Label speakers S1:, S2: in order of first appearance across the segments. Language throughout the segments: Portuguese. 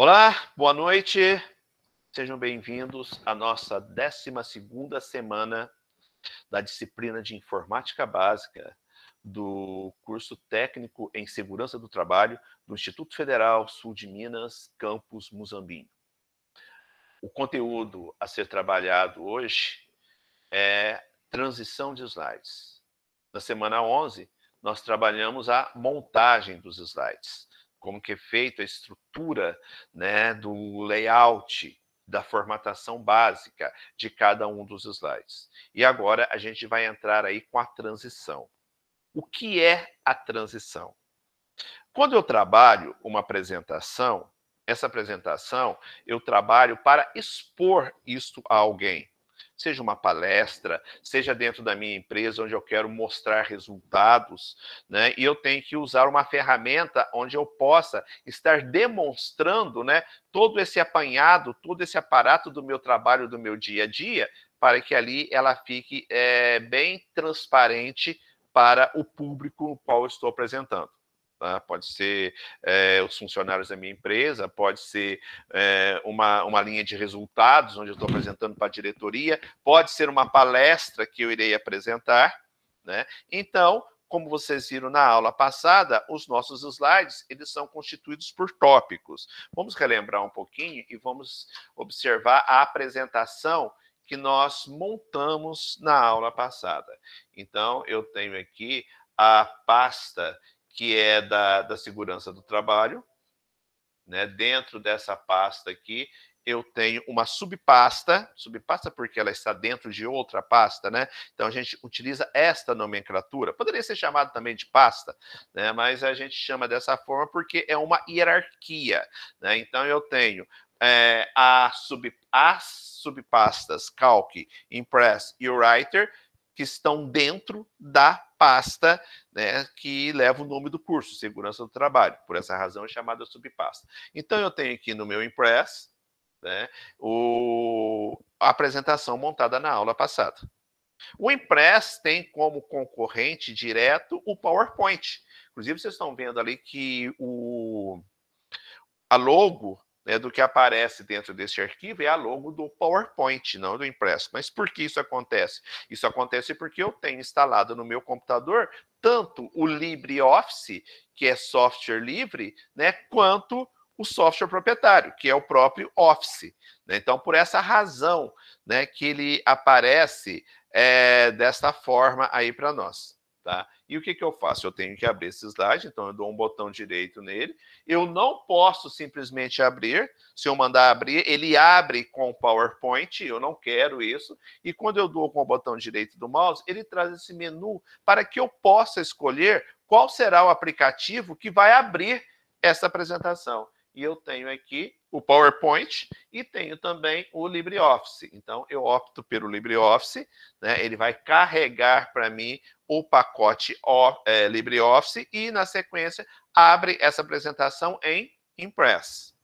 S1: Olá, boa noite. Sejam bem-vindos à nossa 12ª semana da disciplina de Informática Básica do curso técnico em Segurança do Trabalho do Instituto Federal Sul de Minas, campus Muzambinho. O conteúdo a ser trabalhado hoje é transição de slides. Na semana 11, nós trabalhamos a montagem dos slides, como que é feita a estrutura, né, do layout, da formatação básica de cada um dos slides. E agora a gente vai entrar aí com a transição. O que é a transição? Quando eu trabalho uma apresentação, essa apresentação eu trabalho para expor isso a alguém. Seja uma palestra, seja dentro da minha empresa, onde eu quero mostrar resultados, né? E eu tenho que usar uma ferramenta onde eu possa estar demonstrando, né, todo esse apanhado, todo esse aparato do meu trabalho, do meu dia a dia, para que ali ela fique bem transparente para o público o qual eu estou apresentando. Tá? Pode ser os funcionários da minha empresa, pode ser uma linha de resultados, onde eu estou apresentando para a diretoria, pode ser uma palestra que eu irei apresentar, né? Então, como vocês viram na aula passada, os nossos slides, eles são constituídos por tópicos. Vamos relembrar um pouquinho e vamos observar a apresentação que nós montamos na aula passada. Então, eu tenho aqui a pasta que é da segurança do trabalho, né? Dentro dessa pasta aqui, eu tenho uma subpasta porque ela está dentro de outra pasta, né? Então a gente utiliza esta nomenclatura. Poderia ser chamado também de pasta, né? Mas a gente chama dessa forma porque é uma hierarquia, né? Então eu tenho as subpastas Calc, Impress e Writer, que estão dentro da pasta, né, que leva o nome do curso, Segurança do Trabalho. Por essa razão é chamada subpasta. Então, eu tenho aqui no meu Impress, né, a apresentação montada na aula passada. O Impress tem como concorrente direto o PowerPoint. Inclusive, vocês estão vendo ali que a logo, né, do que aparece dentro desse arquivo é a logo do PowerPoint, não do Impress. Mas por que isso acontece? Isso acontece porque eu tenho instalado no meu computador tanto o LibreOffice, que é software livre, né, quanto o software proprietário, que é o próprio Office. Né? Então, por essa razão, né, que ele aparece desta forma aí para nós. Tá? E o que eu faço? Eu tenho que abrir esse slide, então eu dou um botão direito nele. Eu não posso simplesmente abrir. Se eu mandar abrir, ele abre com o PowerPoint, eu não quero isso. E quando eu dou com o botão direito do mouse, ele traz esse menu para que eu possa escolher qual será o aplicativo que vai abrir essa apresentação. E eu tenho aqui o PowerPoint e tenho também o LibreOffice. Então, eu opto pelo LibreOffice, né? Ele vai carregar para mim o pacote LibreOffice e, na sequência, abre essa apresentação em Impress.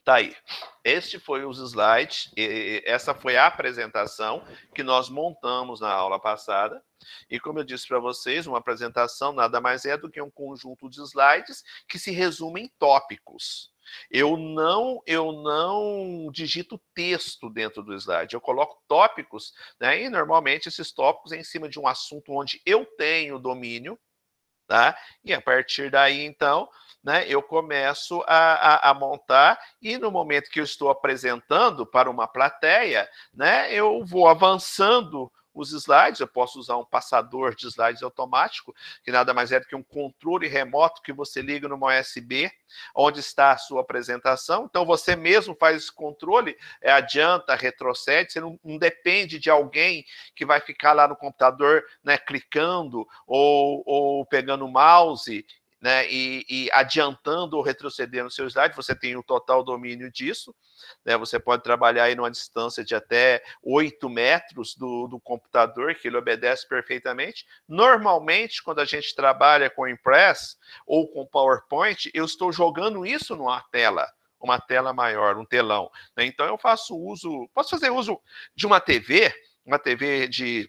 S1: Tá aí. Este foi os slides, essa foi a apresentação que nós montamos na aula passada. E como eu disse para vocês, uma apresentação nada mais é do que um conjunto de slides que se resume em tópicos. Eu não digito texto dentro do slide, eu coloco tópicos, né? E normalmente esses tópicos é em cima de um assunto onde eu tenho domínio, tá? E a partir daí, então, né, eu começo a montar, e no momento que eu estou apresentando para uma plateia, né, eu vou avançando os slides. Eu posso usar um passador de slides automático, que nada mais é do que um controle remoto que você liga numa USB, onde está a sua apresentação. Então, você mesmo faz esse controle, adianta, retrocede, você não depende de alguém que vai ficar lá no computador, né, clicando ou pegando o mouse, né, e adiantando ou retrocedendo o seu slide. Você tem o total domínio disso, né? Você pode trabalhar aí numa distância de até 8 metros do computador, que ele obedece perfeitamente. Normalmente, quando a gente trabalha com Impress ou com PowerPoint, eu estou jogando isso numa tela, uma tela maior, um telão, né? Então eu posso fazer uso de uma TV de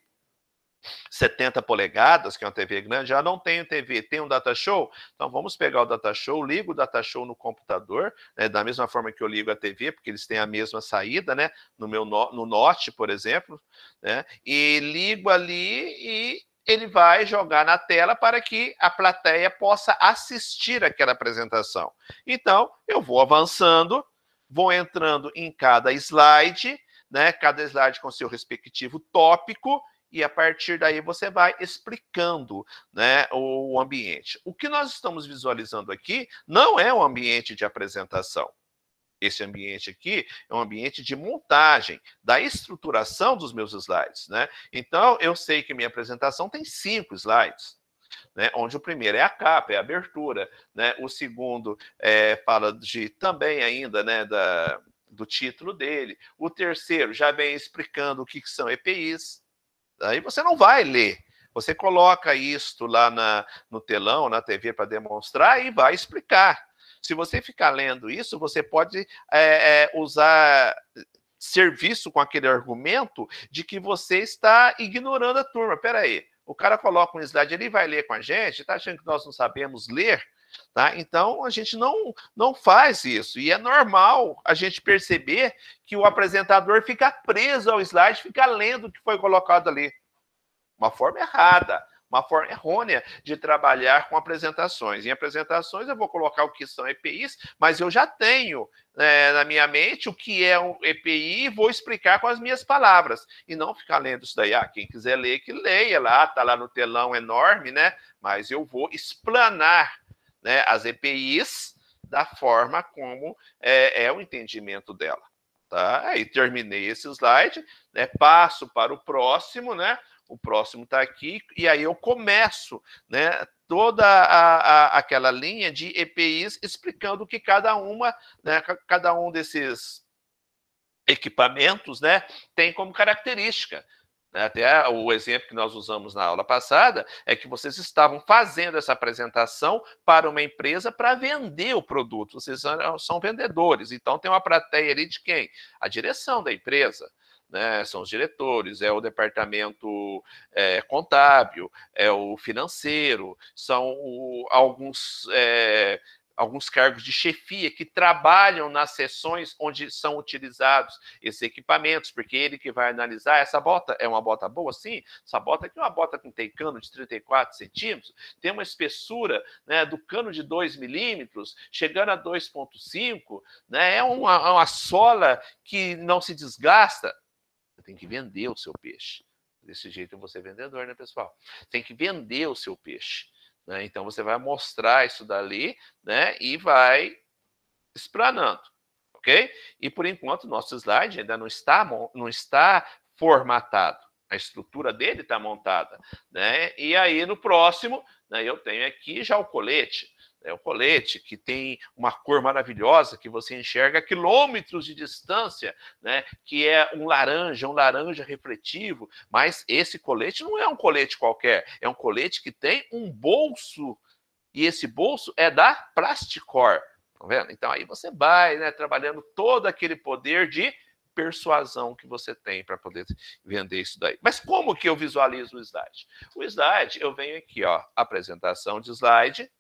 S1: 70 polegadas, que é uma TV grande, já não tenho TV, tem um data show, então vamos pegar o data show, ligo o data show no computador, né, da mesma forma que eu ligo a TV, porque eles têm a mesma saída, né, no Note, por exemplo, né, e ligo ali e ele vai jogar na tela para que a plateia possa assistir aquela apresentação. Então, eu vou avançando, vou entrando em cada slide, né, cada slide com seu respectivo tópico, e a partir daí você vai explicando, né, o ambiente. O que nós estamos visualizando aqui não é um ambiente de apresentação. Esse ambiente aqui é um ambiente de montagem, da estruturação dos meus slides, né? Então, eu sei que minha apresentação tem 5 slides, né? Onde o primeiro é a capa, é a abertura, né? O segundo fala de também ainda, né, do título dele. O terceiro já vem explicando o que são EPIs. Aí você não vai ler. Você coloca isto lá no telão, na TV, para demonstrar e vai explicar. Se você ficar lendo isso, você pode usar serviço com aquele argumento de que você está ignorando a turma. Espera aí, o cara coloca um slide, ele vai ler com a gente, está achando que nós não sabemos ler? Tá? Então, a gente não faz isso. E é normal a gente perceber que o apresentador fica preso ao slide, fica lendo o que foi colocado ali. Uma forma errada, uma forma errônea de trabalhar com apresentações. Em apresentações eu vou colocar o que são EPIs, mas eu já tenho na minha mente o que é um EPI e vou explicar com as minhas palavras. E não ficar lendo isso daí. Quem quiser ler, que leia lá, está lá no telão enorme, né? Mas eu vou explanar, né, as EPIs da forma como é o entendimento dela. Tá? Aí terminei esse slide, né, passo para o próximo, né? O próximo está aqui, e aí eu começo, né, toda aquela linha de EPIs explicando o que cada um desses equipamentos, né, tem como característica. Até o exemplo que nós usamos na aula passada é que vocês estavam fazendo essa apresentação para uma empresa para vender o produto. Vocês são vendedores, então tem uma plateia ali de quem? A direção da empresa. Né, são os diretores, é o departamento contábil, é o financeiro, são alguns cargos de chefia que trabalham nas sessões onde são utilizados esses equipamentos, porque ele que vai analisar, essa bota é uma bota boa? Sim, essa bota aqui é uma bota que tem cano de 34 centímetros, tem uma espessura, né, do cano de 2 milímetros, chegando a 2,5, né, é uma sola que não se desgasta. Você tem que vender o seu peixe. Desse jeito você é vendedor, né, pessoal? Tem que vender o seu peixe. Né? Então, você vai mostrar isso dali, né, e vai explanando, ok? E, por enquanto, nosso slide ainda não está formatado. A estrutura dele está montada. Né? E aí, no próximo, né, eu tenho aqui já o colete. O colete que tem uma cor maravilhosa que você enxerga a quilômetros de distância, né? Que é um laranja refletivo, mas esse colete não é um colete qualquer, é um colete que tem um bolso, e esse bolso é da Plasticor, tá vendo? Então aí você vai, né, trabalhando todo aquele poder de persuasão que você tem para poder vender isso daí. Mas como que eu visualizo o slide? O slide, eu venho aqui, ó, apresentação de slide,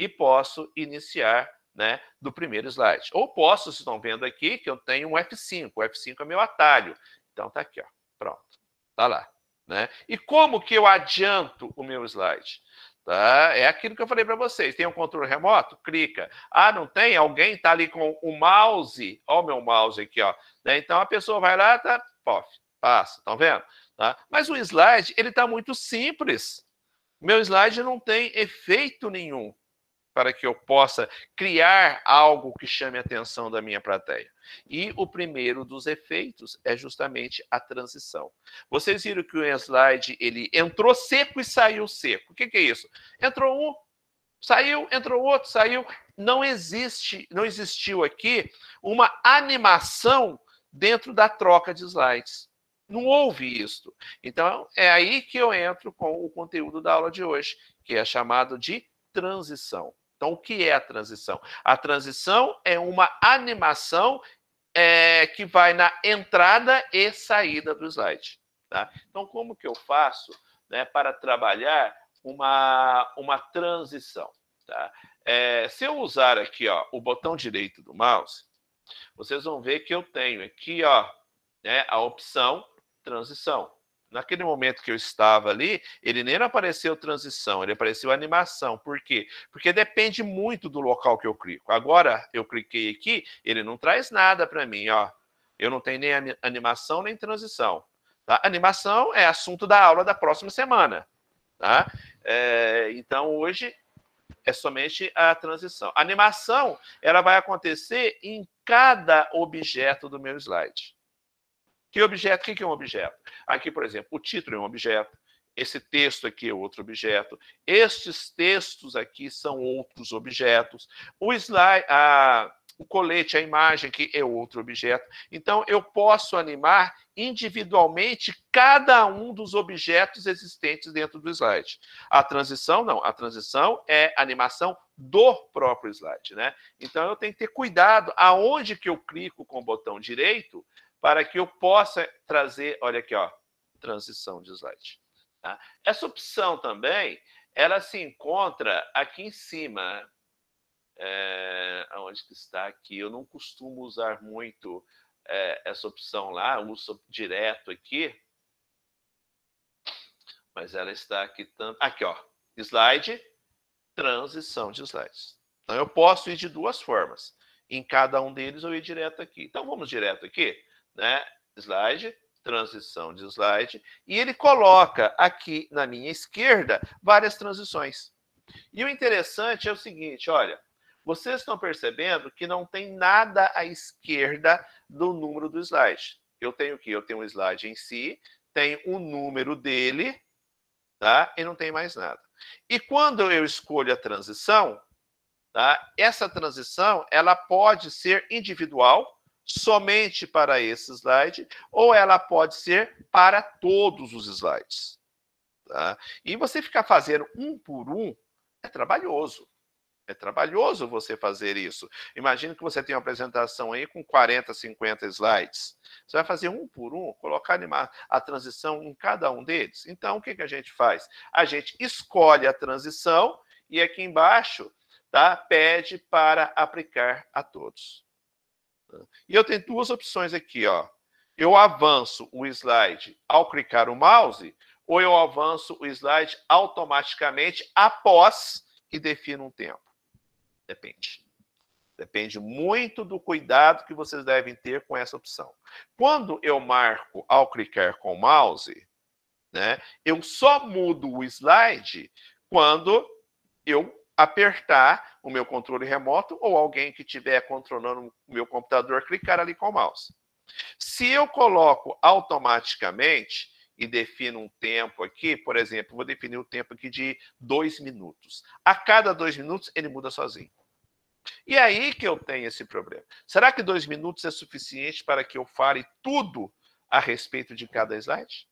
S1: e posso iniciar, né, do primeiro slide. Ou posso, vocês estão vendo aqui, que eu tenho um F5. O F5 é meu atalho. Então, tá aqui, ó. Pronto. Tá lá. Né? E como que eu adianto o meu slide? Tá? É aquilo que eu falei para vocês. Tem um controle remoto? Clica. Não tem? Alguém está ali com o mouse. Olha o meu mouse aqui, ó. Né? Então, a pessoa vai lá, tá, passa. Estão vendo? Tá? Mas o slide, ele está muito simples. Meu slide não tem efeito nenhum para que eu possa criar algo que chame a atenção da minha plateia. E o primeiro dos efeitos é justamente a transição. Vocês viram que o slide ele entrou seco e saiu seco. O que é isso? Entrou um, saiu, entrou outro, saiu. Não existiu aqui uma animação dentro da troca de slides. Não houve isso. Então, é aí que eu entro com o conteúdo da aula de hoje, que é chamado de transição. Então, o que é a transição? A transição é uma animação que vai na entrada e saída do slide. Tá? Então, como que eu faço né, para trabalhar uma transição. Tá? Se eu usar aqui, ó, o botão direito do mouse, vocês vão ver que eu tenho aqui, ó, né, a opção transição. Naquele momento que eu estava ali, ele nem apareceu transição, ele apareceu animação. Por quê? Porque depende muito do local que eu clico. Agora, eu cliquei aqui, ele não traz nada para mim, ó. Eu não tenho nem animação, nem transição. Tá? Animação é assunto da aula da próxima semana. Tá? Então, hoje é somente a transição. A animação, ela vai acontecer em cada objeto do meu slide. Que objeto? O que é um objeto? Aqui, por exemplo, o título é um objeto. Esse texto aqui é outro objeto. Estes textos aqui são outros objetos. O slide, o colete, a imagem aqui é outro objeto. Então, eu posso animar individualmente cada um dos objetos existentes dentro do slide. A transição, não. A transição é a animação do próprio slide, né? Então, eu tenho que ter cuidado aonde que eu clico com o botão direito para que eu possa trazer, olha aqui, ó, transição de slide. Tá? Essa opção também, ela se encontra aqui em cima. Onde que está aqui? Eu não costumo usar muito essa opção lá, eu uso direto aqui, mas ela está aqui tanto. Aqui, ó, slide, transição de slides. Então eu posso ir de duas formas. Em cada um deles eu ir direto aqui. Então vamos direto aqui, né? Slide, transição de slide, e ele coloca aqui na minha esquerda várias transições. E o interessante é o seguinte, olha, vocês estão percebendo que não tem nada à esquerda do número do slide. Eu tenho o quê? Eu tenho o slide em si, tenho o número dele, tá? E não tem mais nada. E quando eu escolho a transição, tá? Essa transição, ela pode ser individual, somente para esse slide, ou ela pode ser para todos os slides. Tá? E você ficar fazendo um por um é trabalhoso. É trabalhoso você fazer isso. Imagina que você tem uma apresentação aí com 40, 50 slides. Você vai fazer um por um, colocar a transição em cada um deles. Então, o que a gente faz? A gente escolhe a transição e aqui embaixo, tá, pede para aplicar a todos. E eu tenho duas opções aqui, ó. Eu avanço o slide ao clicar o mouse ou eu avanço o slide automaticamente após que defino um tempo. Depende. Depende muito do cuidado que vocês devem ter com essa opção. Quando eu marco ao clicar com o mouse, né, eu só mudo o slide quando eu apertar o meu controle remoto ou alguém que estiver controlando o meu computador clicar ali com o mouse. Se eu coloco automaticamente e defino um tempo aqui, por exemplo, vou definir um tempo aqui de 2 minutos. A cada 2 minutos ele muda sozinho. E aí que eu tenho esse problema. Será que 2 minutos é suficiente para que eu fale tudo a respeito de cada slide?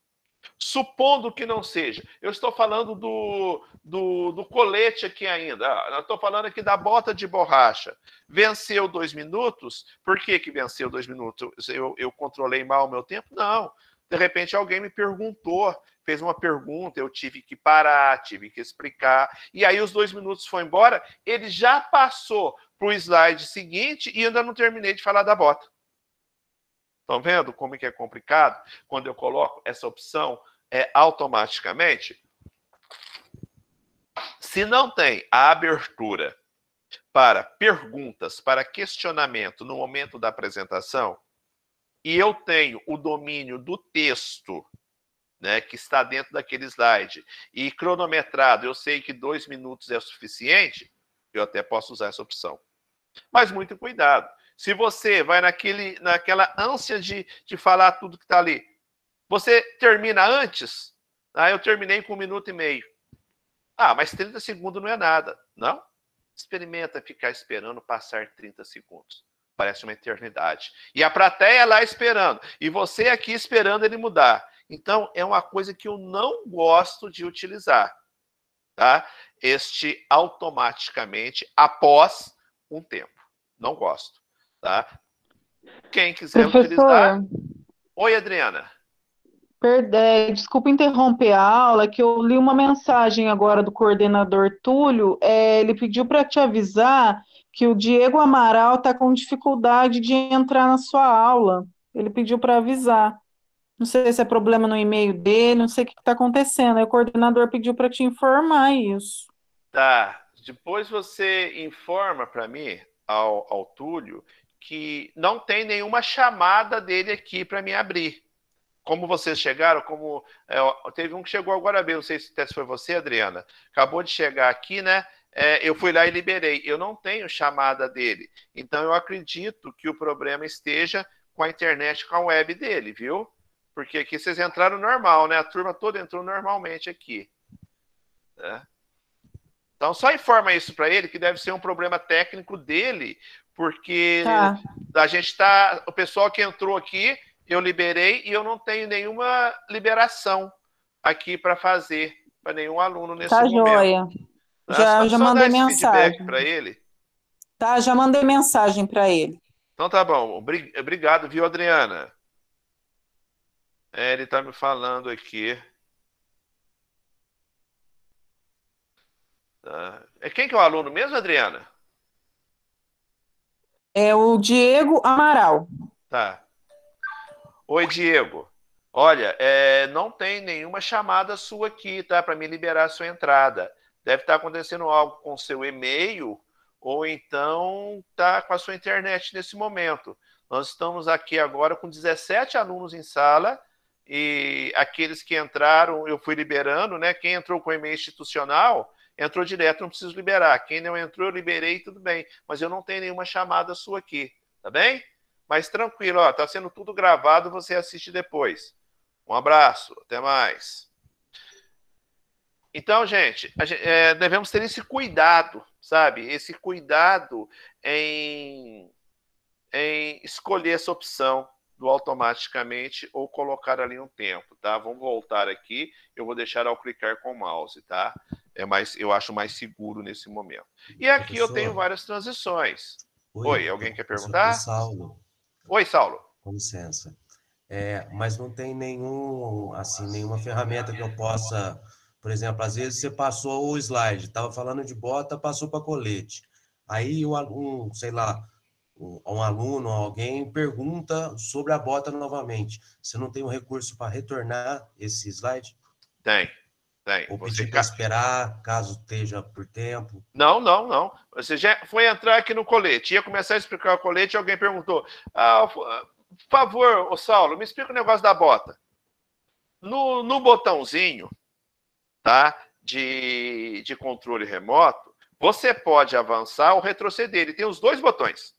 S1: Supondo que não seja. Eu estou falando do colete aqui ainda. Eu estou falando aqui da bota de borracha. Venceu 2 minutos. Por que venceu 2 minutos? Eu controlei mal o meu tempo? Não. De repente alguém me perguntou, fez uma pergunta, eu tive que parar, tive que explicar. E aí os 2 minutos foi embora, ele já passou para o slide seguinte e ainda não terminei de falar da bota. Estão vendo como é que é complicado? Quando eu coloco essa opção automaticamente, se não tem a abertura para perguntas, para questionamento no momento da apresentação, e eu tenho o domínio do texto, né, que está dentro daquele slide, e cronometrado, eu sei que 2 minutos é o suficiente, eu até posso usar essa opção. Mas muito cuidado. Se você vai naquela ânsia de falar tudo que está ali, você termina antes, eu terminei com 1 minuto e meio. Mas 30 segundos não é nada. Não? Experimenta ficar esperando passar 30 segundos. Parece uma eternidade. E a plateia lá esperando. E você aqui esperando ele mudar. Então, é uma coisa que eu não gosto de utilizar. Tá? Este automaticamente após um tempo. Não gosto. Tá? Quem quiser utilizar... Oi, Adriana.
S2: Desculpa interromper a aula, que eu li uma mensagem agora do coordenador Túlio. Ele pediu para te avisar que o Diego Amaral está com dificuldade de entrar na sua aula. Ele pediu para avisar. Não sei se é problema no e-mail dele, não sei o que está acontecendo. Aí o coordenador pediu para te informar isso.
S1: Tá. Depois você informa para mim, ao Túlio, que não tem nenhuma chamada dele aqui para me abrir. Como vocês chegaram, teve um que chegou agora mesmo, não sei se foi você, Adriana, acabou de chegar aqui, né? Eu fui lá e liberei. Eu não tenho chamada dele. Então eu acredito que o problema esteja com a internet, com a web dele, viu? Porque aqui vocês entraram normal, né? A turma toda entrou normalmente aqui. Né? Então só informa isso para ele, que deve ser um problema técnico dele, porque
S2: Tá,
S1: a gente tá. O pessoal que entrou aqui, eu liberei e eu não tenho nenhuma liberação aqui para fazer para nenhum aluno nesse
S2: tá
S1: momento.
S2: joia.
S1: Tá? Só,
S2: Já
S1: só dar
S2: mandei
S1: esse feedback
S2: mensagem.
S1: para ele.
S2: Tá, já mandei mensagem para ele.
S1: Então tá bom. Obrigado, viu, Adriana? Ele está me falando aqui. Tá? Quem que é o aluno mesmo, Adriana?
S2: É o Diego Amaral.
S1: Tá. Oi, Diego. Olha, não tem nenhuma chamada sua aqui, tá? Para me liberar a sua entrada. Deve estar acontecendo algo com o seu e-mail, ou então tá com a sua internet nesse momento. Nós estamos aqui agora com 17 alunos em sala, e aqueles que entraram, eu fui liberando, né? Quem entrou com e-mail institucional, entrou direto, não preciso liberar. Quem não entrou, eu liberei, tudo bem. Mas eu não tenho nenhuma chamada sua aqui, tá bem? Mas tranquilo, ó, tá sendo tudo gravado, você assiste depois. Um abraço, até mais. Então, gente, devemos ter esse cuidado, sabe? Esse cuidado em escolher essa opção do automaticamente ou colocar ali um tempo, tá? Vamos voltar aqui, eu vou deixar ao clicar com o mouse, tá? Eu acho mais seguro nesse momento. E aqui eu tenho
S3: Professor,
S1: várias transições. Oi,
S3: oi,
S1: alguém quer
S3: o
S1: perguntar?
S3: Saulo,
S1: Oi, Saulo.
S3: com licença. Mas não tem nenhum, assim, nenhuma ferramenta que eu possa, por exemplo, às vezes você passou o slide, estava falando de bota, passou para colete. Aí o aluno, sei lá, um aluno, alguém pergunta sobre a bota novamente. Você não tem um recurso para retornar esse slide?
S1: Tem, tem.
S3: Ou pedir para esperar, caso esteja por tempo?
S1: Não, não, não. Você já foi entrar aqui no colete, ia começar a explicar o colete e alguém perguntou: por favor, ô Saulo, me explica o negócio da bota. No botãozinho, tá? De controle remoto, você pode avançar ou retroceder. Ele tem os dois botões: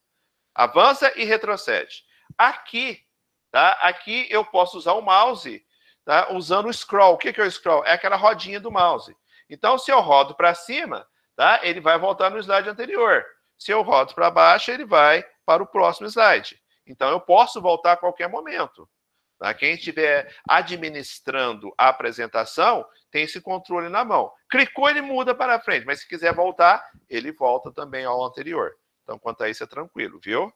S1: avança e retrocede. Aqui, tá? Aqui eu posso usar o mouse, tá? Usando o scroll. O que é o scroll? É aquela rodinha do mouse. Então, se eu rodo para cima, tá? Ele vai voltar no slide anterior. Se eu rodo para baixo, ele vai para o próximo slide. Então, eu posso voltar a qualquer momento. Tá? Quem estiver administrando a apresentação tem esse controle na mão. Clicou, ele muda para frente, mas se quiser voltar, ele volta também ao anterior. Então, quanto a isso, é tranquilo, viu?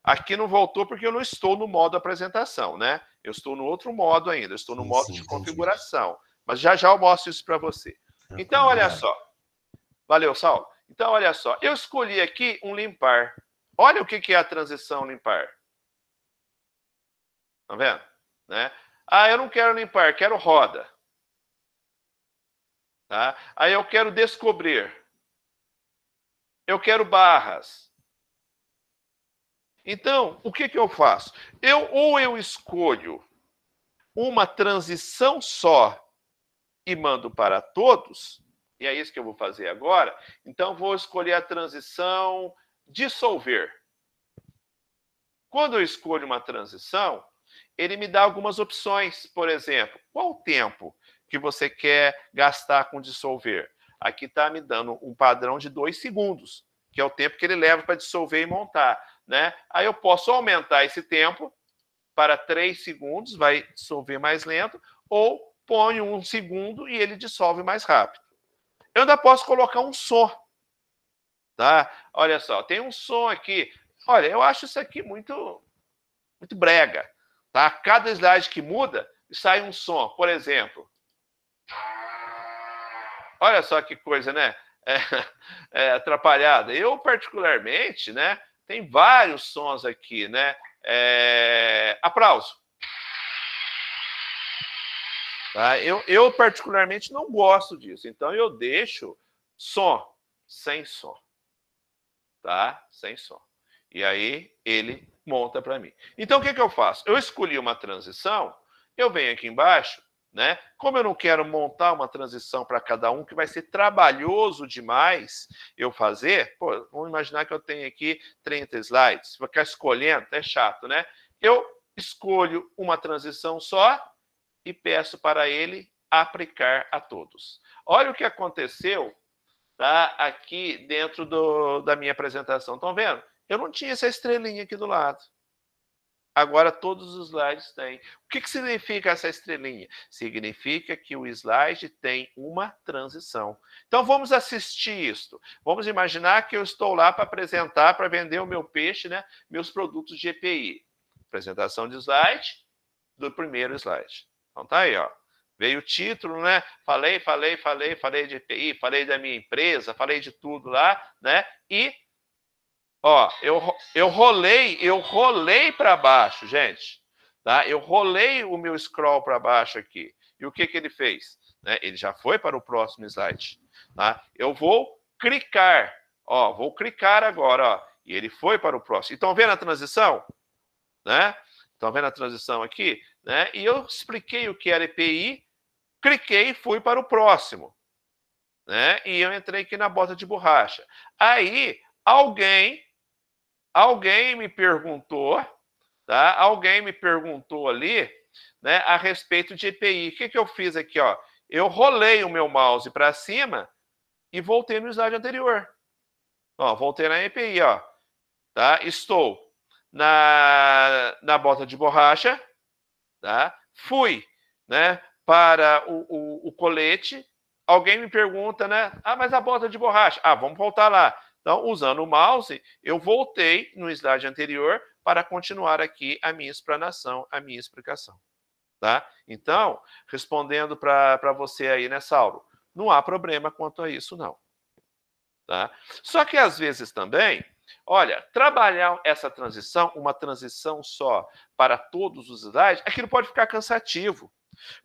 S1: Aqui não voltou porque eu não estou no modo apresentação, né? Eu estou no outro modo ainda, eu estou no
S3: Sim,
S1: modo
S3: sim,
S1: de
S3: entendi.
S1: configuração. Mas já já eu mostro isso para você.
S3: Tranquilo,
S1: Então, olha
S3: obrigado.
S1: só. Valeu, Saulo. Então, olha só. Eu escolhi aqui um limpar. Olha o que é a transição limpar. Tá vendo? Né? Eu não quero limpar, quero roda. Tá? Aí eu quero descobrir. Eu quero barras. Então, o que eu faço? Ou eu escolho uma transição só e mando para todos, e é isso que eu vou fazer agora. Então, vou escolher a transição dissolver. Quando eu escolho uma transição, ele me dá algumas opções. Por exemplo, qual o tempo que você quer gastar com dissolver? Aqui está me dando um padrão de 2 segundos, que é o tempo que ele leva para dissolver e montar. Né? Aí eu posso aumentar esse tempo para 3 segundos, vai dissolver mais lento, ou ponho 1 segundo e ele dissolve mais rápido. Eu ainda posso colocar um som. Tá? Olha só, tem um som aqui. Olha, eu acho isso aqui muito brega. Tá? Cada slide que muda, sai um som, por exemplo. Olha só que coisa, né? Atrapalhada. Eu, particularmente, né? Tem vários sons aqui, né? Aplauso. Tá? Eu, particularmente, não gosto disso. Então, eu deixo som, sem som. Tá? Sem som. E aí, ele monta para mim. Então, o que eu faço? Eu escolhi uma transição, eu venho aqui embaixo, né? Como eu não quero montar uma transição para cada um, que vai ser trabalhoso demais eu fazer, pô, vamos imaginar que eu tenho aqui 30 slides, vou ficar escolhendo, é chato, né? Eu escolho uma transição só e peço para ele aplicar a todos. Olha o que aconteceu, tá, aqui dentro da minha apresentação. Estão vendo? Eu não tinha essa estrelinha aqui do lado. Agora todos os slides têm. O que significa essa estrelinha? Significa que o slide tem uma transição. Então vamos assistir isso. Vamos imaginar que eu estou lá para apresentar, para vender o meu peixe, né? Meus produtos de EPI. Apresentação de slide do primeiro slide. Então tá aí, ó. Veio o título, né? Falei de EPI, falei da minha empresa, falei de tudo lá, né? E ó, eu rolei para baixo, gente. Tá? Eu rolei o meu scroll para baixo aqui. E o que ele fez? Né? Ele já foi para o próximo slide. Tá? Eu vou clicar. Ó, vou clicar agora. Ó, e ele foi para o próximo. Estão vendo a transição? Né? Estão vendo a transição aqui? Né? E eu expliquei o que era EPI, cliquei e fui para o próximo. Né? E eu entrei aqui na bota de borracha. Aí, alguém me perguntou, tá? Alguém me perguntou ali, né, a respeito de EPI. O que eu fiz aqui, ó? Eu rolei o meu mouse para cima e voltei no slide anterior. Ó, voltei na EPI, ó. Tá? Estou na bota de borracha, tá? Fui, né, para o colete. Alguém me pergunta, né? Ah, mas a bota de borracha. Ah, vamos voltar lá. Então, usando o mouse, eu voltei no slide anterior para continuar aqui a minha explanação, a minha explicação. Tá? Então, respondendo para você aí, né, Saulo? Não há problema quanto a isso, não. Tá? Só que, às vezes, também, olha, trabalhar essa transição, uma transição só para todos os slides, aquilo pode ficar cansativo.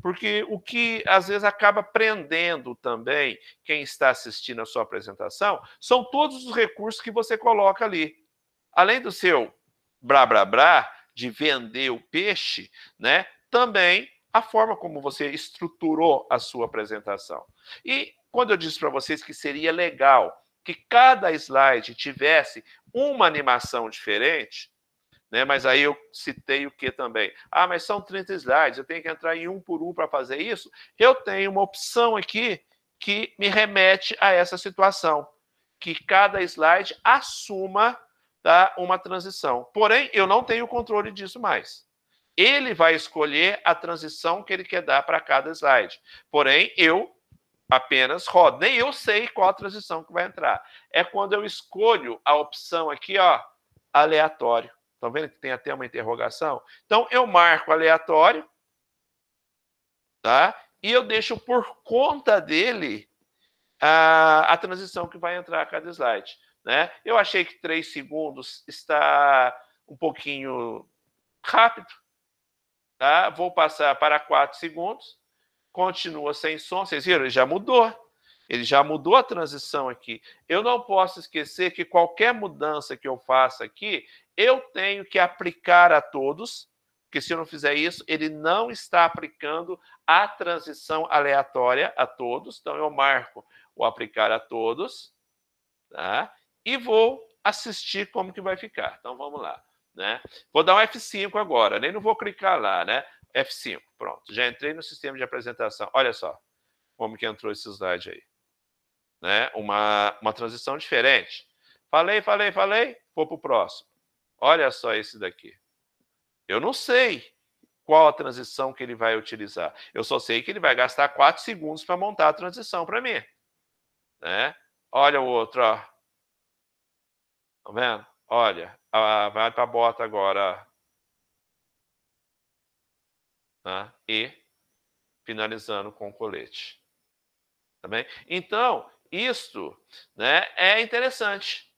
S1: Porque o que às vezes acaba prendendo também quem está assistindo a sua apresentação são todos os recursos que você coloca ali. Além do seu blá blá blá de vender o peixe, né? Também a forma como você estruturou a sua apresentação. E quando eu disse para vocês que seria legal que cada slide tivesse uma animação diferente, né? Mas aí eu citei o que também? Ah, mas são 30 slides, eu tenho que entrar em um por um para fazer isso? Eu tenho uma opção aqui que me remete a essa situação, que cada slide assuma, tá, uma transição. Porém, eu não tenho controle disso mais. Ele vai escolher a transição que ele quer dar para cada slide. Porém, eu apenas rodo. Nem eu sei qual a transição que vai entrar. É quando eu escolho a opção aqui, ó, aleatório. Estão vendo que tem até uma interrogação? Então, eu marco aleatório, tá? E eu deixo por conta dele a transição que vai entrar a cada slide. Né? Eu achei que 3 segundos está um pouquinho rápido. Tá? Vou passar para 4 segundos. Continua sem som. Vocês viram? Ele já mudou. Ele já mudou a transição aqui. Eu não posso esquecer que qualquer mudança que eu faça aqui, eu tenho que aplicar a todos, porque se eu não fizer isso, ele não está aplicando a transição aleatória a todos. Então, eu marco o aplicar a todos, tá? E vou assistir como que vai ficar. Então, vamos lá. Né? Vou dar um F5 agora, nem não vou clicar lá, né? F5, pronto. Já entrei no sistema de apresentação. Olha só como que entrou esse slide aí. Né? Uma transição diferente. Falei, vou para o próximo. Olha só esse daqui. Eu não sei qual a transição que ele vai utilizar. Eu só sei que ele vai gastar 4 segundos para montar a transição para mim. Né? Olha o outro, ó. Tá vendo? Olha, vai para a bota agora. tá? E finalizando com o colete. Tá bem? Então, isto, né, é interessante.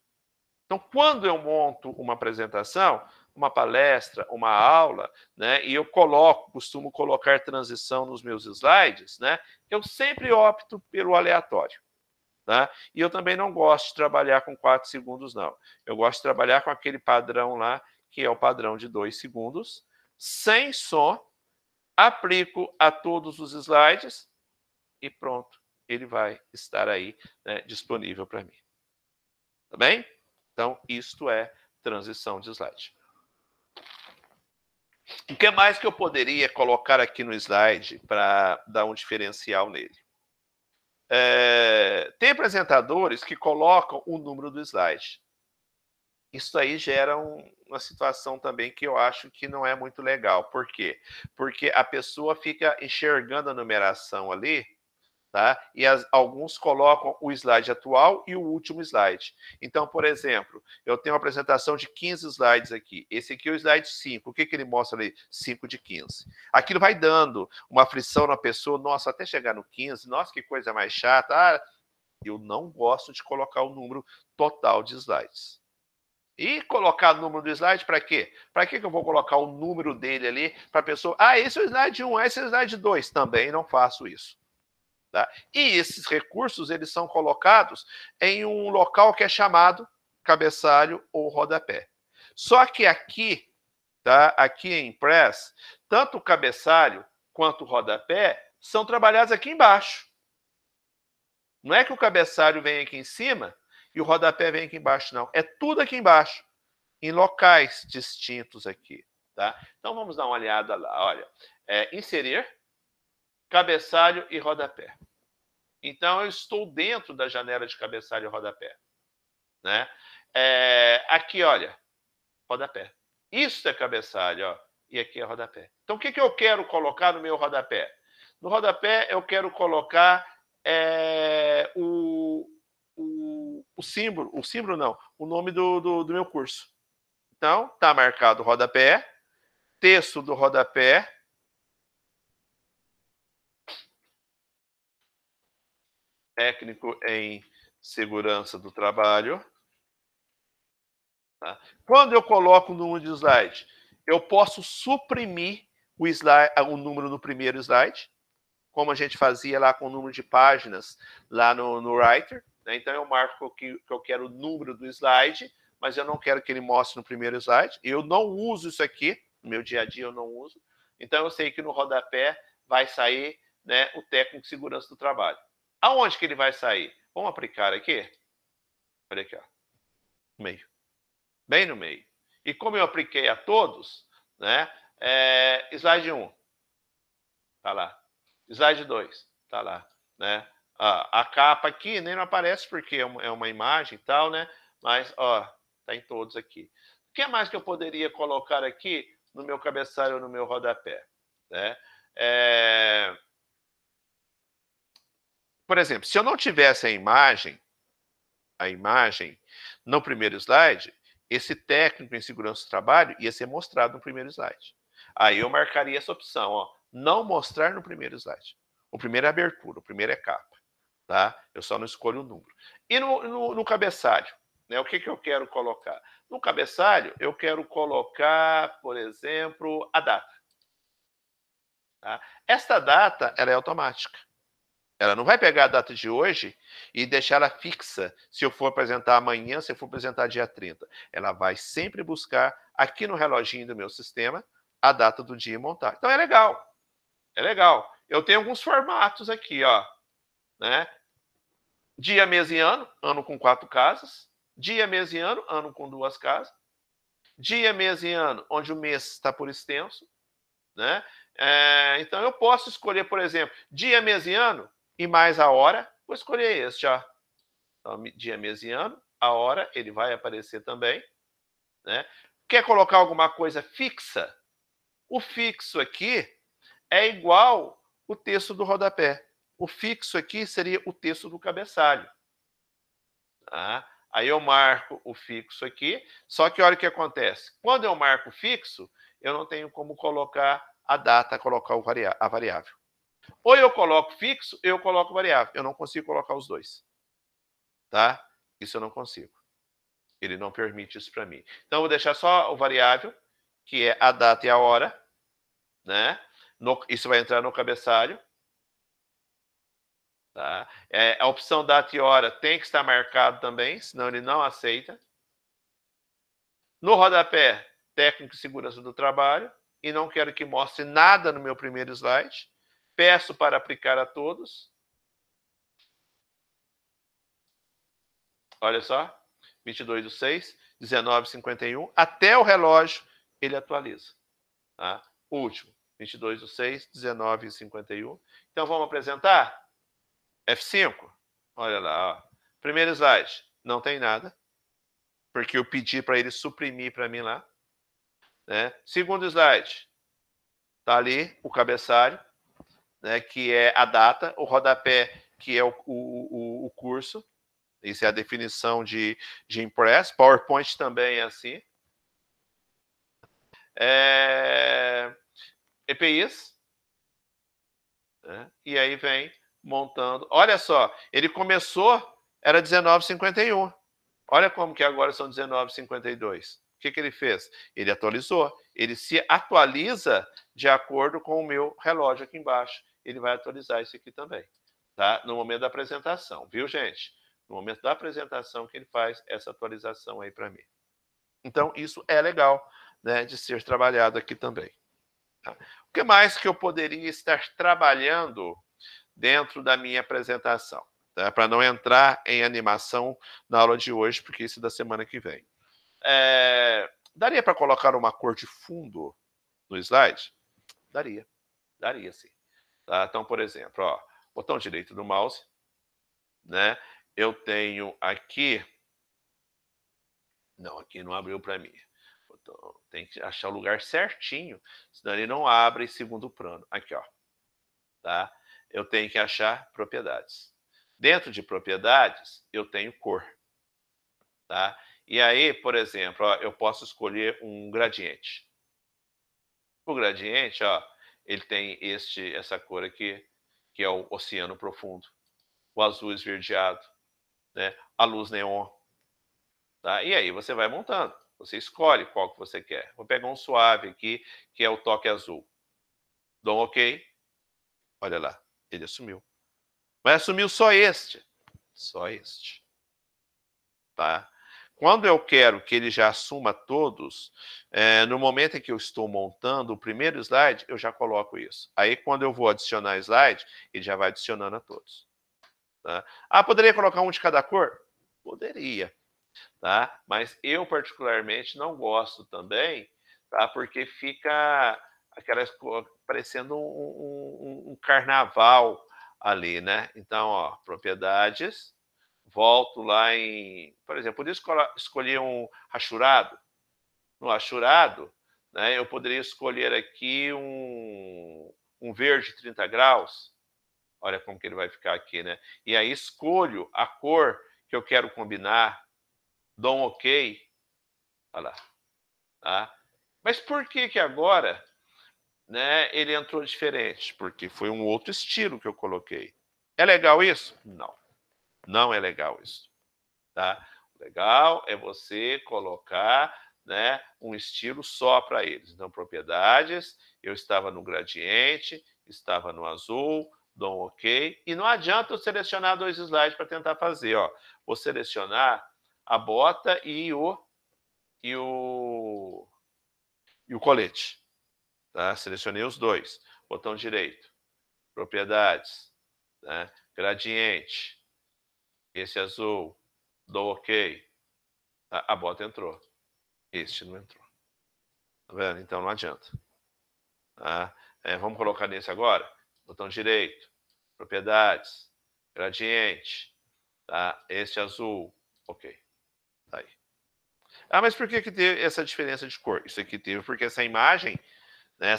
S1: Então, quando eu monto uma apresentação, uma palestra, uma aula, né, e eu costumo colocar transição nos meus slides, né, eu sempre opto pelo aleatório. Tá? E eu também não gosto de trabalhar com 4 segundos, não. Eu gosto de trabalhar com aquele padrão lá, que é o padrão de 2 segundos, sem som, aplico a todos os slides e pronto, ele vai estar aí, né, disponível para mim. Tá bem? Então, isto é transição de slide. O que mais que eu poderia colocar aqui no slide para dar um diferencial nele? Tem apresentadores que colocam o número do slide. Isso aí gera uma situação também que eu acho que não é muito legal. Por quê? Porque a pessoa fica enxergando a numeração ali, tá? E alguns colocam o slide atual e o último slide. Então, por exemplo, eu tenho uma apresentação de 15 slides aqui. Esse aqui é o slide 5. O que ele mostra ali? 5 de 15. Aquilo vai dando uma aflição na pessoa. Nossa, até chegar no 15. Nossa, que coisa mais chata. Ah, eu não gosto de colocar o número total de slides. E colocar o número do slide para quê? Para que eu vou colocar o número dele ali para a pessoa? Ah, esse é o slide 1, esse é o slide 2. Também não faço isso. Tá? E esses recursos eles são colocados em um local que é chamado cabeçalho ou rodapé. Só que aqui, tá? Aqui em Impress, tanto o cabeçalho quanto o rodapé são trabalhados aqui embaixo. Não é que o cabeçalho vem aqui em cima e o rodapé vem aqui embaixo, não. É tudo aqui embaixo, em locais distintos aqui. Tá? Então vamos dar uma olhada lá. Olha, inserir, cabeçalho e rodapé. Então, eu estou dentro da janela de cabeçalho e rodapé. Né? Aqui, olha, rodapé. Isso é cabeçalho, ó, e aqui é rodapé. Então, o que eu quero colocar no meu rodapé? No rodapé, eu quero colocar o símbolo não, o nome do meu curso. Então, está marcado rodapé, texto do rodapé, técnico em segurança do trabalho. Tá? Quando eu coloco o número de slide, eu posso suprimir o número no primeiro slide, como a gente fazia lá com o número de páginas lá no Writer. Né? Então, eu marco que eu quero o número do slide, mas eu não quero que ele mostre no primeiro slide. Eu não uso isso aqui, no meu dia a dia eu não uso. Então, eu sei que no rodapé vai sair, né, o técnico de segurança do trabalho. Aonde que ele vai sair? Vamos aplicar aqui? Olha aqui, ó, no meio. Bem no meio. E como eu apliquei a todos, né, slide 1, tá lá. Slide 2, tá lá. Né? A capa aqui nem não aparece porque é uma imagem e tal, né? Mas, ó, tá em todos aqui. O que mais que eu poderia colocar aqui no meu cabeçalho ou no meu rodapé? Né? Por exemplo, se eu não tivesse a imagem no primeiro slide, esse técnico em segurança do trabalho ia ser mostrado no primeiro slide. Aí eu marcaria essa opção, ó, não mostrar no primeiro slide. O primeiro é abertura, o primeiro é capa. Tá? Eu só não escolho o número. E no cabeçalho, né, o que eu quero colocar? No cabeçalho, eu quero colocar, por exemplo, a data. Tá? Esta data ela é automática. Ela não vai pegar a data de hoje e deixar ela fixa se eu for apresentar amanhã, se eu for apresentar dia 30. Ela vai sempre buscar aqui no reloginho do meu sistema a data do dia e montar. Então é legal. É legal. Eu tenho alguns formatos aqui, ó. Né? Dia, mês e ano com 4 casas. Dia, mês e ano com 2 casas. Dia, mês e ano, onde o mês está por extenso. Né? Então eu posso escolher, por exemplo, dia, mês e ano e mais a hora. Vou escolher esse já. Então, dia, mês e ano, a hora, ele vai aparecer também. Né? Quer colocar alguma coisa fixa? O fixo aqui é igual o texto do rodapé. O fixo aqui seria o texto do cabeçalho. Tá? Aí eu marco o fixo aqui, só que olha o que acontece. Quando eu marco o fixo, eu não tenho como colocar a data, colocar a variável. Ou eu coloco fixo, ou eu coloco variável. Eu não consigo colocar os dois. Tá? Isso eu não consigo. Ele não permite isso para mim. Então, eu vou deixar só o variável, que é a data e a hora. Né? Isso vai entrar no cabeçalho. Tá? A opção data e hora tem que estar marcado também, senão ele não aceita. No rodapé, técnico e segurança do trabalho. E não quero que mostre nada no meu primeiro slide. Peço para aplicar a todos. Olha só. 22/6, 19:51. Até o relógio ele atualiza. Tá? Último. 22/6, 19:51. Então vamos apresentar? F5. Olha lá. Ó. Primeiro slide. Não tem nada. Porque eu pedi para ele suprimir para mim lá. Né? Segundo slide. Está ali o cabeçalho, né, que é a data. O rodapé, que é o curso. Isso é a definição de Impress. PowerPoint também é assim. EPIs. Né? E aí vem montando. Olha só, ele começou, era 19:51. Olha como que agora são 19:52. O que ele fez? Ele atualizou. Ele se atualiza de acordo com o meu relógio aqui embaixo. Ele vai atualizar isso aqui também. Tá? No momento da apresentação. Viu, gente? No momento da apresentação que ele faz essa atualização aí para mim. Então, isso é legal, né, de ser trabalhado aqui também. Tá? O que mais que eu poderia estar trabalhando dentro da minha apresentação? Tá? Para não entrar em animação na aula de hoje, porque isso é da semana que vem. Daria para colocar uma cor de fundo no slide? Daria sim. Tá? Então, por exemplo, ó, botão direito do mouse, né? Eu tenho aqui... Não, aqui não abriu para mim. Então, tem que achar o lugar certinho, senão ele não abre em segundo plano. Aqui, ó. Tá? Eu tenho que achar propriedades. Dentro de propriedades, eu tenho cor. Tá? E aí, por exemplo, ó, eu posso escolher um gradiente. O gradiente, ó, ele tem essa cor aqui, que é o oceano profundo. O azul esverdeado, né? A luz neon. Tá? E aí você vai montando. Você escolhe qual que você quer. Vou pegar um suave aqui, que é o toque azul. Dou um OK. Olha lá, ele assumiu. Mas assumiu só este. Só este. Tá? Quando eu quero que ele já assuma todos, no momento em que eu estou montando o primeiro slide, eu já coloco isso. Aí, quando eu vou adicionar slide, ele já vai adicionando a todos. Tá? Ah, poderia colocar um de cada cor? Poderia. Tá? Mas eu, particularmente, não gosto também, tá? Porque fica parecendo um carnaval ali, né? Então, ó, propriedades, volto lá em... Por exemplo, podia escolher um rachurado. No rachurado, né, eu poderia escolher aqui um verde 30 graus. Olha como que ele vai ficar aqui, né? E aí escolho a cor que eu quero combinar, dou um OK. Olha lá. Tá? Mas por que agora, né, ele entrou diferente? Porque foi um outro estilo que eu coloquei. É legal isso? Não. Não é legal isso. Tá? O legal é você colocar, né, um estilo só para eles. Então, propriedades, eu estava no gradiente, estava no azul, dou um OK. E não adianta eu selecionar 2 slides para tentar fazer. Ó. Vou selecionar a bota e o colete. Tá? Selecionei os dois. Botão direito. Propriedades. Né? Gradiente. Esse azul. Dou OK. Tá? A bota entrou. Este não entrou. Tá vendo? Então não adianta. Tá? Vamos colocar nesse agora. Botão direito. Propriedades. Gradiente. Tá? Este azul. OK. Tá aí. Ah, mas por que teve essa diferença de cor? Isso aqui teve porque essa imagem, né,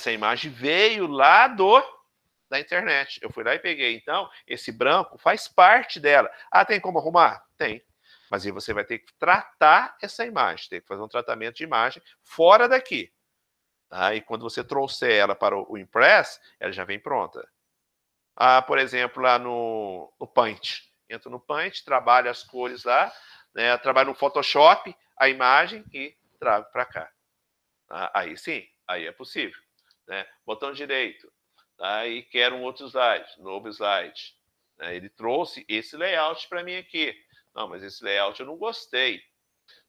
S1: veio lá da internet. Eu fui lá e peguei. Então, esse branco faz parte dela. Ah, tem como arrumar? Tem. Mas aí você vai ter que tratar essa imagem. Tem que fazer um tratamento de imagem fora daqui. Tá? E quando você trouxer ela para o Impress, ela já vem pronta. Por exemplo, lá no Paint. Entro no Paint, trabalho as cores lá, né? Trabalho no Photoshop, a imagem e trago para cá. Tá? Aí sim, aí é possível. Né? Botão direito. Tá? E quero um outro slide, novo slide. Né? Ele trouxe esse layout para mim aqui. Não, mas esse layout eu não gostei.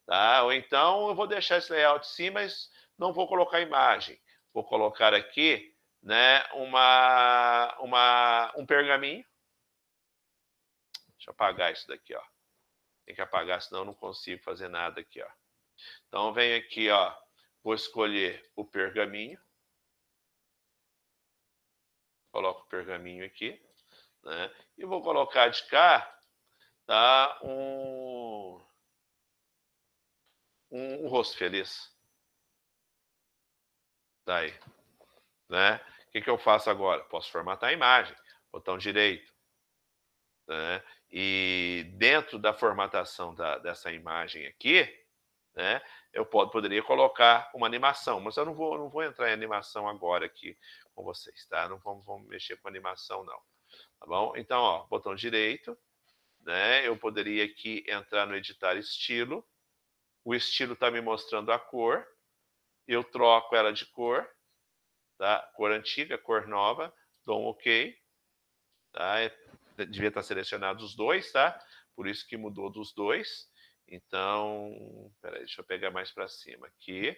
S1: Tá? Ou então eu vou deixar esse layout sim, mas não vou colocar imagem. Vou colocar aqui, né, um pergaminho. Deixa eu apagar isso daqui, ó. Tem que apagar, senão eu não consigo fazer nada aqui, ó. Então venho aqui, ó, vou escolher o pergaminho. Coloco o pergaminho aqui, né? E vou colocar de cá, tá, um rosto feliz. Daí, né? O que eu faço agora? Posso formatar a imagem, botão direito, né? E dentro da formatação dessa imagem aqui, né, eu poderia colocar uma animação, mas eu não vou entrar em animação agora aqui com vocês, tá? Não vamos mexer com animação, não. Tá bom? Então, ó, botão direito, né? Eu poderia aqui entrar no editar estilo. O estilo está me mostrando a cor. Eu troco ela de cor, tá? Cor antiga, cor nova, dou um OK. Tá? Devia estar selecionado os dois, tá? Por isso que mudou dos dois. Então, peraí, deixa eu pegar mais para cima aqui.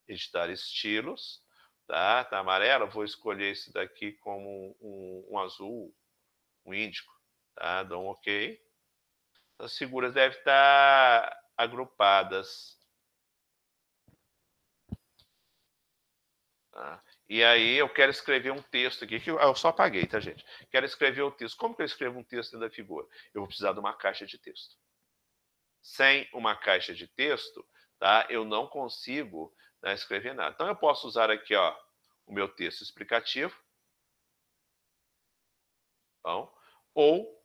S1: Editar estilos. Tá amarelo, vou escolher esse daqui como um azul, um índico. Tá? Dou um OK. As figuras devem estar agrupadas. Tá? E aí eu quero escrever um texto aqui, que eu só apaguei, tá, gente? Quero escrever o texto. Como que eu escrevo um texto dentro da figura? Eu vou precisar de uma caixa de texto. Sem uma caixa de texto, tá, eu não consigo, né, escrever nada. Então eu posso usar aqui, ó, o meu texto explicativo. Bom, ou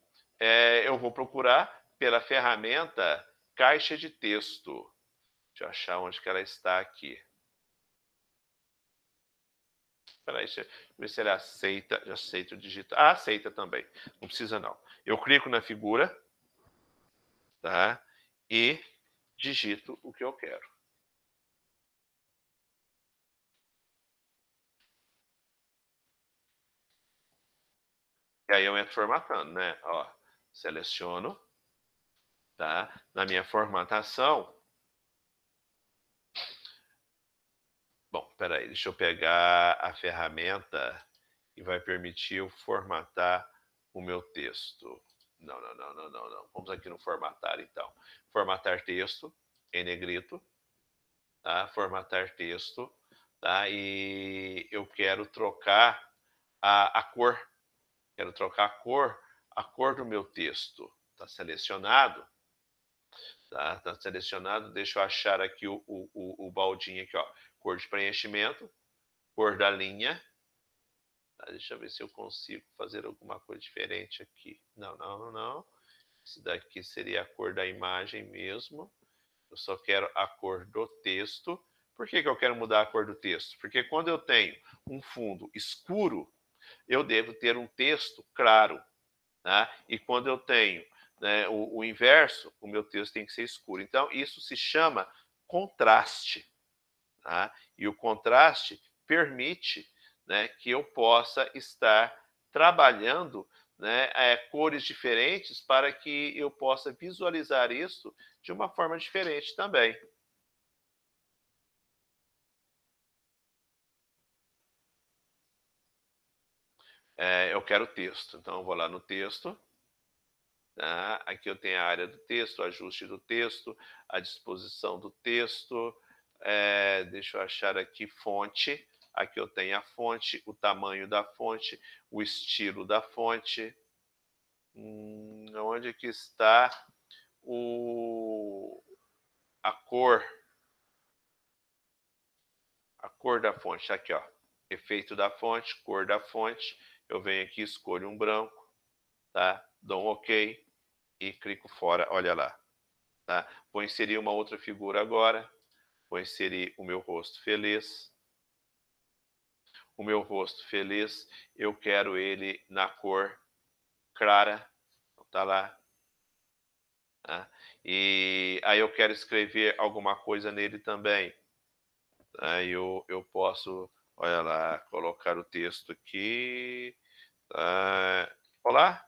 S1: eu vou procurar pela ferramenta caixa de texto. Deixa eu achar onde que ela está aqui. Peraí, deixa eu ver se ele aceita. Já aceita o digitar. Aceita também. Não precisa, não. Eu clico na figura, tá? E digito o que eu quero. E aí eu entro formatando, né? Ó, seleciono, tá? Na minha formatação. Bom, peraí, deixa eu pegar a ferramenta que vai permitir eu formatar o meu texto. Não. Vamos aqui no formatar, então. Formatar texto em negrito, tá? Formatar texto, tá? E eu quero trocar a cor. Quero trocar a cor do meu texto. Está selecionado. Tá selecionado. Deixa eu achar aqui o baldinho aqui, ó. Cor de preenchimento, cor da linha. Tá, deixa eu ver se eu consigo fazer alguma coisa diferente aqui. Não. Esse daqui seria a cor da imagem mesmo. Eu só quero a cor do texto. Por que eu quero mudar a cor do texto? Porque quando eu tenho um fundo escuro, eu devo ter um texto claro. Tá? E quando eu tenho, né, o inverso, o meu texto tem que ser escuro. Então, isso se chama contraste. Tá? E o contraste permite, né, que eu possa estar trabalhando, né, cores diferentes para que eu possa visualizar isso de uma forma diferente também. Eu quero texto, então eu vou lá no texto. Tá? Aqui eu tenho a área do texto, o ajuste do texto, a disposição do texto. Deixa eu achar aqui fonte. Aqui eu tenho a fonte, o tamanho da fonte, o estilo da fonte. Onde que está a cor? A cor da fonte, aqui, ó. Efeito da fonte, cor da fonte. Eu venho aqui, escolho um branco, tá? Dou um OK e clico fora, olha lá. Tá? Vou inserir uma outra figura agora. Vou inserir o meu rosto feliz. o meu rosto feliz, eu quero ele na cor clara, tá lá. Tá? E aí eu quero escrever alguma coisa nele também. Aí eu posso, olha lá, colocar o texto aqui. Tá? Olá.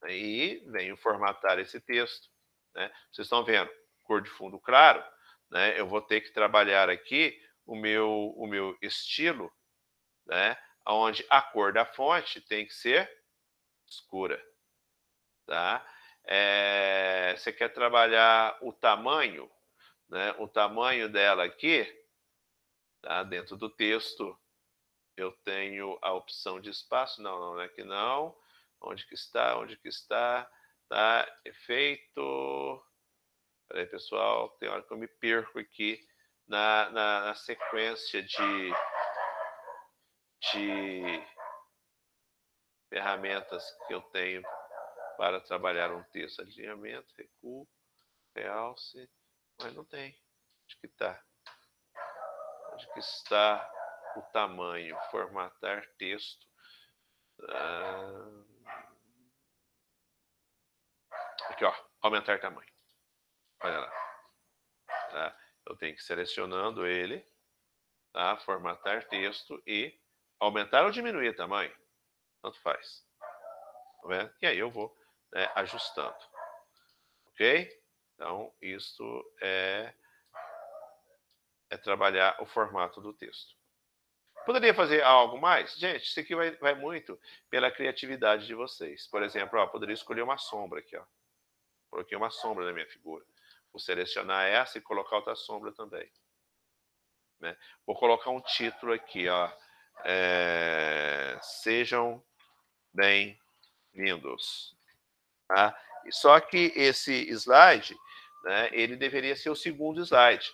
S1: Aí venho formatar esse texto. Né? Vocês estão vendo, cor de fundo claro, né? Eu vou ter que trabalhar aqui o meu estilo, né? Onde a cor da fonte tem que ser escura. Tá? Você quer trabalhar o tamanho, né? O tamanho dela aqui, tá? Dentro do texto, eu tenho a opção de espaço. Não é que não. Onde que está? Onde que está? Tá? Efeito. Peraí, pessoal, tem hora que eu me perco aqui na sequência de ferramentas que eu tenho para trabalhar um texto. Alinhamento, recuo, realce, mas não tem. Onde que está? Onde que está o tamanho? Formatar texto. Aqui, ó, aumentar tamanho. Olha lá. Tá? Eu tenho que ir selecionando ele, tá? Formatar texto e aumentar ou diminuir o tamanho. Tanto faz. Tá vendo? E aí eu vou, né, ajustando. Ok? Então, isso é trabalhar o formato do texto. Poderia fazer algo mais? Gente, isso aqui vai muito pela criatividade de vocês. Por exemplo, ó, poderia escolher uma sombra aqui. Ó. Coloquei uma sombra na minha figura. Vou selecionar essa e colocar outra sombra também. Né? Vou colocar um título aqui. Ó. Sejam bem-vindos. Tá? Só que esse slide, né, ele deveria ser o segundo slide.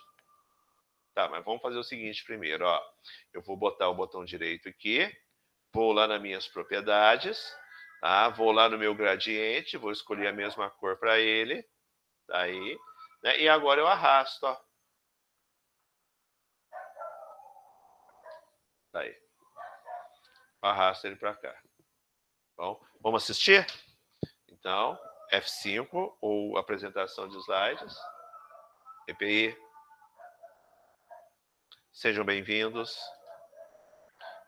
S1: Tá, mas vamos fazer o seguinte primeiro. Ó. Eu vou botar o botão direito aqui, vou lá nas minhas propriedades, tá? Vou lá no meu gradiente, vou escolher a mesma cor para ele. Tá aí. Né? E agora eu arrasto. Ó. Tá aí. Arrasto ele para cá. Bom, vamos assistir? Então, F5 ou apresentação de slides. EPI. Sejam bem-vindos.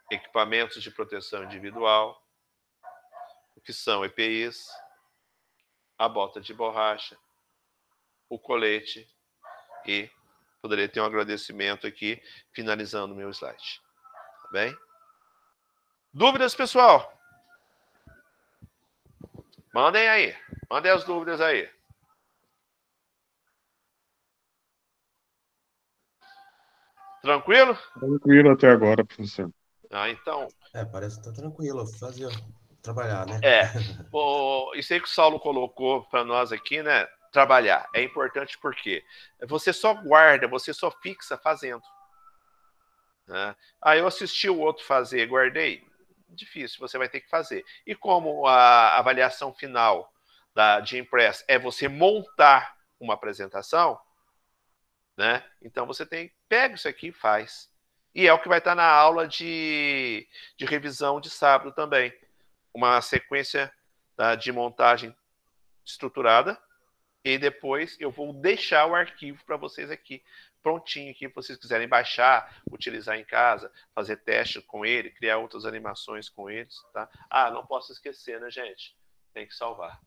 S1: Equipamentos de proteção individual. O que são EPIs? A bota de borracha. O colete. E poderia ter um agradecimento aqui, finalizando o meu slide. Tá bem? Dúvidas, pessoal? Mandem aí. Mandem as dúvidas aí. Tranquilo?
S4: Tranquilo até agora, professor.
S1: Então.
S3: Parece que tá tranquilo. Trabalhar, né?
S1: Isso aí que o Saulo colocou para nós aqui, né? Trabalhar. É importante porque você só guarda, você só fixa fazendo. Né? Eu assisti o outro fazer, guardei. Difícil, você vai ter que fazer. E como a avaliação final de Impress é você montar uma apresentação, né? Então você pega isso aqui e faz. E é o que vai estar na aula de revisão de sábado também. Uma sequência de montagem estruturada. E depois eu vou deixar o arquivo para vocês aqui, prontinho aqui, se vocês quiserem baixar, utilizar em casa, fazer teste com ele, criar outras animações com eles, tá? Não posso esquecer, né, gente? Tem que salvar.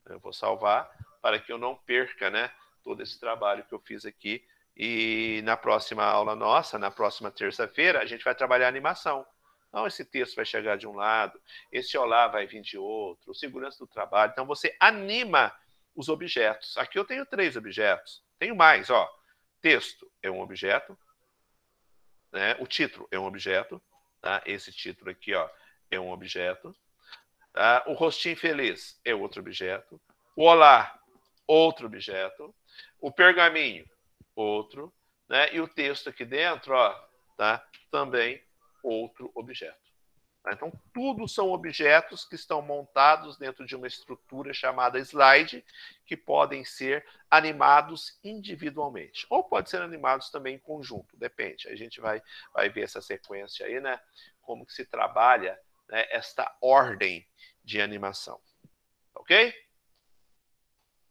S1: Eu vou salvar para que eu não perca, né, todo esse trabalho que eu fiz aqui. E na próxima aula nossa, na próxima terça-feira, a gente vai trabalhar a animação. Então, esse texto vai chegar de um lado, esse olá vai vir de outro, segurança do trabalho. Então, você anima os objetos. Aqui eu tenho 3 objetos. Tenho mais, ó. Texto é um objeto. Né? O título é um objeto. Tá? Esse título aqui, ó, é um objeto. Tá? O rostinho feliz é outro objeto. O olá, outro objeto. O pergaminho, outro. Né? E o texto aqui dentro, ó, tá? Também outro objeto. Então, tudo são objetos que estão montados dentro de uma estrutura chamada slide, que podem ser animados individualmente. Ou pode ser animados também em conjunto, depende. A gente vai ver essa sequência aí, né? Como que se trabalha, né, esta ordem de animação. Ok?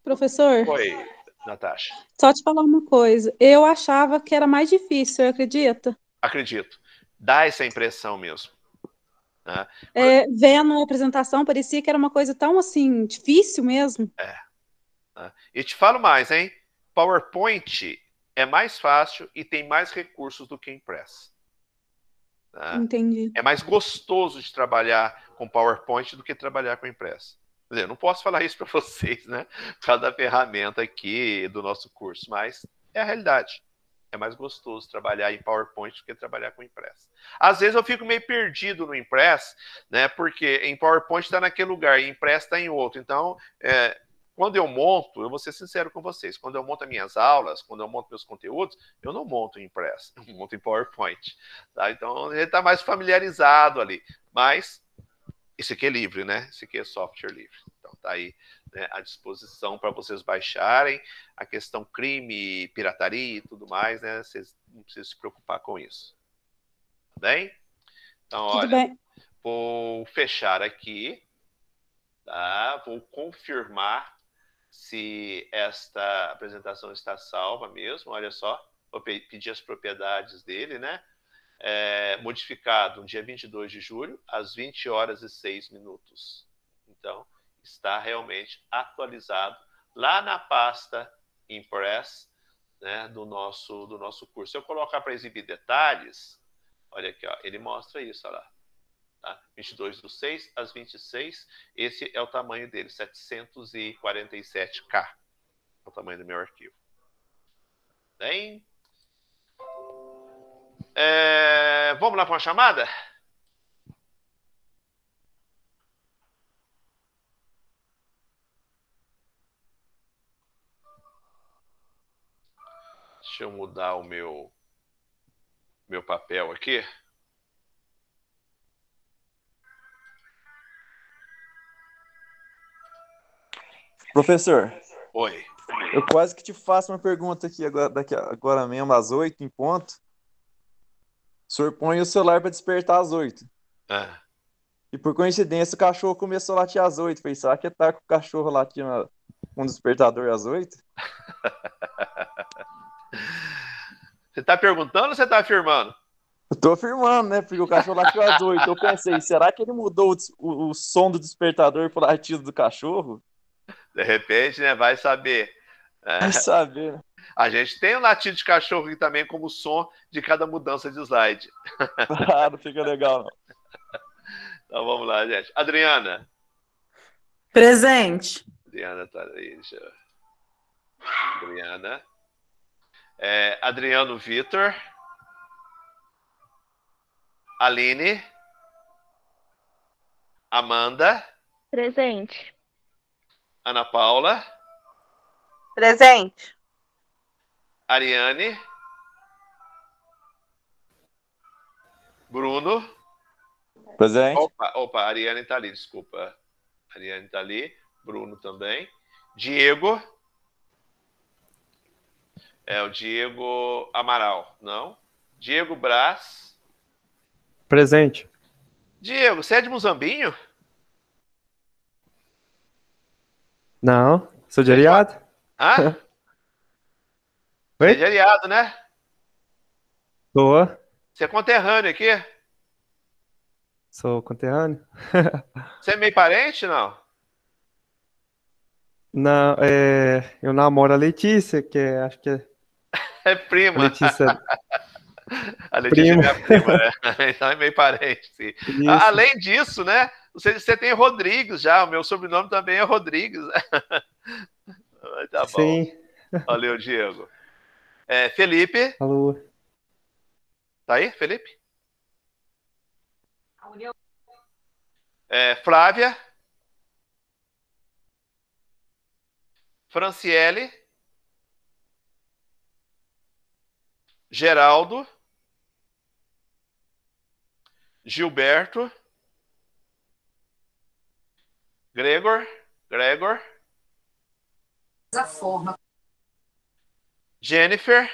S5: Professor,
S1: Oi, Natasha.
S5: só te falar uma coisa. Eu achava que era mais difícil, você acredita?
S1: Acredito. Dá essa impressão mesmo. Né?
S5: Vendo a apresentação, parecia que era uma coisa tão assim, difícil mesmo.
S1: Né? E te falo mais, hein? PowerPoint é mais fácil e tem mais recursos do que Impress. Né?
S5: Entendi.
S1: É mais gostoso de trabalhar com PowerPoint do que trabalhar com Impress. Quer dizer, eu não posso falar isso para vocês, né? Por causa da ferramenta aqui do nosso curso, mas é a realidade. É mais gostoso trabalhar em PowerPoint do que trabalhar com Impress. Às vezes eu fico meio perdido no Impress, né? Porque em PowerPoint está naquele lugar e Impress está em outro. Então, quando eu monto, eu vou ser sincero com vocês, quando eu monto as minhas aulas, quando eu monto meus conteúdos, eu não monto em Impress, eu monto em PowerPoint. Tá? Então, ele está mais familiarizado ali. Mas isso aqui é livre, né? Isso aqui é software livre. Então, tá aí, né, à disposição para vocês baixarem. A questão crime, pirataria e tudo mais, né? Vocês não precisam se preocupar com isso. Tá bem? Então,
S5: Tudo
S1: olha,
S5: bem.
S1: vou fechar aqui. Tá? Vou confirmar se esta apresentação está salva mesmo. Olha só, vou pedir as propriedades dele, né? Modificado no dia 22 de julho, às 20 horas e 6 minutos. Então, está realmente atualizado lá na pasta Impress, né, do nosso curso. Se eu colocar para exibir detalhes, olha aqui, ó, ele mostra isso, olha lá. Tá? 22/6 às 26, esse é o tamanho dele, 747K. É o tamanho do meu arquivo. Bem... vamos lá para uma chamada? Deixa eu mudar o meu papel aqui.
S6: Professor,
S1: Oi.
S6: eu quase que te faço uma pergunta aqui agora mesmo, às 8 em ponto. O senhor põe o celular para despertar às 8.
S1: Ah.
S6: E por coincidência o cachorro começou a latir às 8. Falei, será que tá com o cachorro latindo com o despertador às 8?
S1: Você tá perguntando ou você tá afirmando?
S6: Eu tô afirmando, né? Porque o cachorro latiu às 8. Eu pensei, será que ele mudou o som do despertador pro latido do cachorro?
S1: De repente, né? Vai saber.
S6: Vai saber, né?
S1: A gente tem um latido de cachorro aqui também como som de cada mudança de slide.
S6: Ah, não fica legal, não.
S1: Então vamos lá, gente. Adriana.
S2: Presente.
S1: Adriana tá aí. Adriana. Adriano Vitor. Aline. Amanda.
S7: Presente.
S1: Ana Paula.
S8: Presente.
S1: Ariane. Bruno.
S6: Presente.
S1: Opa, a Ariane tá ali, desculpa. A Ariane tá ali. Bruno também. Diego. O Diego Amaral, não? Diego Brás.
S9: Presente.
S1: Diego, você é de Muzambinho?
S9: Não, sou de Ariado.
S1: Hã? Você é de Ariado, né?
S9: Sou.
S1: Você é conterrâneo aqui?
S9: Sou conterrâneo.
S1: Você é meio parente, não?
S9: Não, eu namoro a Letícia, acho que é
S1: É prima.
S9: a Letícia.
S1: A Letícia
S9: Prima.
S1: é minha prima, né? Então é meio parente, sim.
S9: Isso.
S1: Além disso, né? Você tem Rodrigues já, o meu sobrenome também é Rodrigues. Tá bom.
S9: Sim.
S1: Valeu, Diego. Felipe.
S9: Alô.
S1: Tá aí, Felipe? Flávia. Franciele. Geraldo. Gilberto. Gregor.
S7: Da forma.
S1: Jennifer.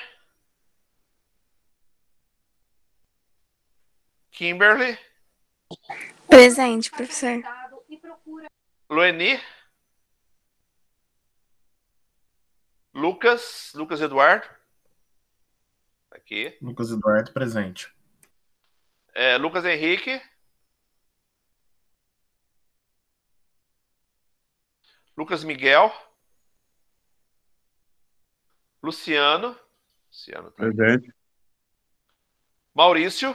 S1: Kimberly.
S8: Presente, professor.
S1: Lueni. Lucas Eduardo. Aqui.
S10: Lucas Eduardo, presente.
S1: Lucas Henrique. Lucas Miguel. Luciano.
S4: Presente.
S1: Maurício.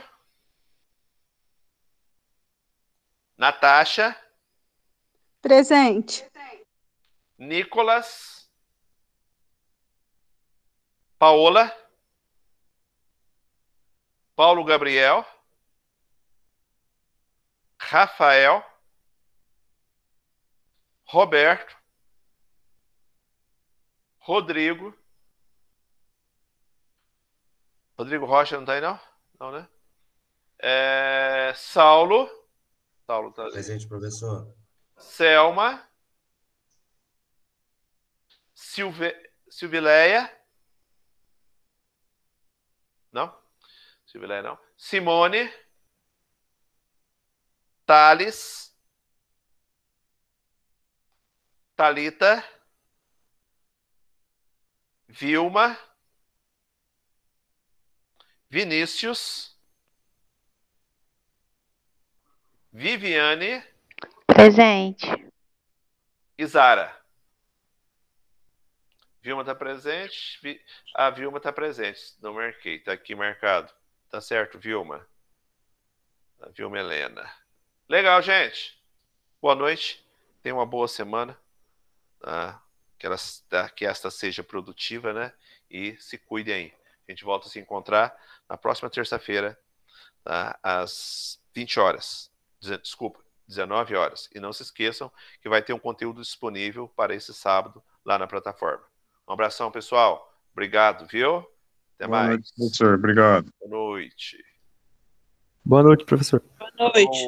S1: Natasha.
S5: Presente.
S1: Nicolas. Paola. Paulo Gabriel. Rafael. Roberto. Rodrigo. Rodrigo Rocha não tá aí, não? Não, né? Saulo. Saulo tá ali.
S3: Presente, professor.
S1: Selma. Silvileia. Não? Silvileia não. Simone. Thales. Thalita. Vilma. Vinícius. Viviane.
S11: Presente.
S1: E Zara. Vilma está presente. A Vilma está presente. Não marquei. Está aqui marcado. Tá certo, Vilma. A Vilma Helena. Legal, gente. Boa noite. Tenha uma boa semana. Que esta seja produtiva, né? E se cuidem aí. A gente volta a se encontrar na próxima terça-feira, às 20 horas. Desculpa, 19 horas. E não se esqueçam que vai ter um conteúdo disponível para esse sábado lá na plataforma. Um abração, pessoal. Obrigado, viu? Até
S4: Boa
S1: mais.
S4: noite, professor. Obrigado.
S1: Boa noite.
S9: Boa noite, professor.
S5: Boa noite.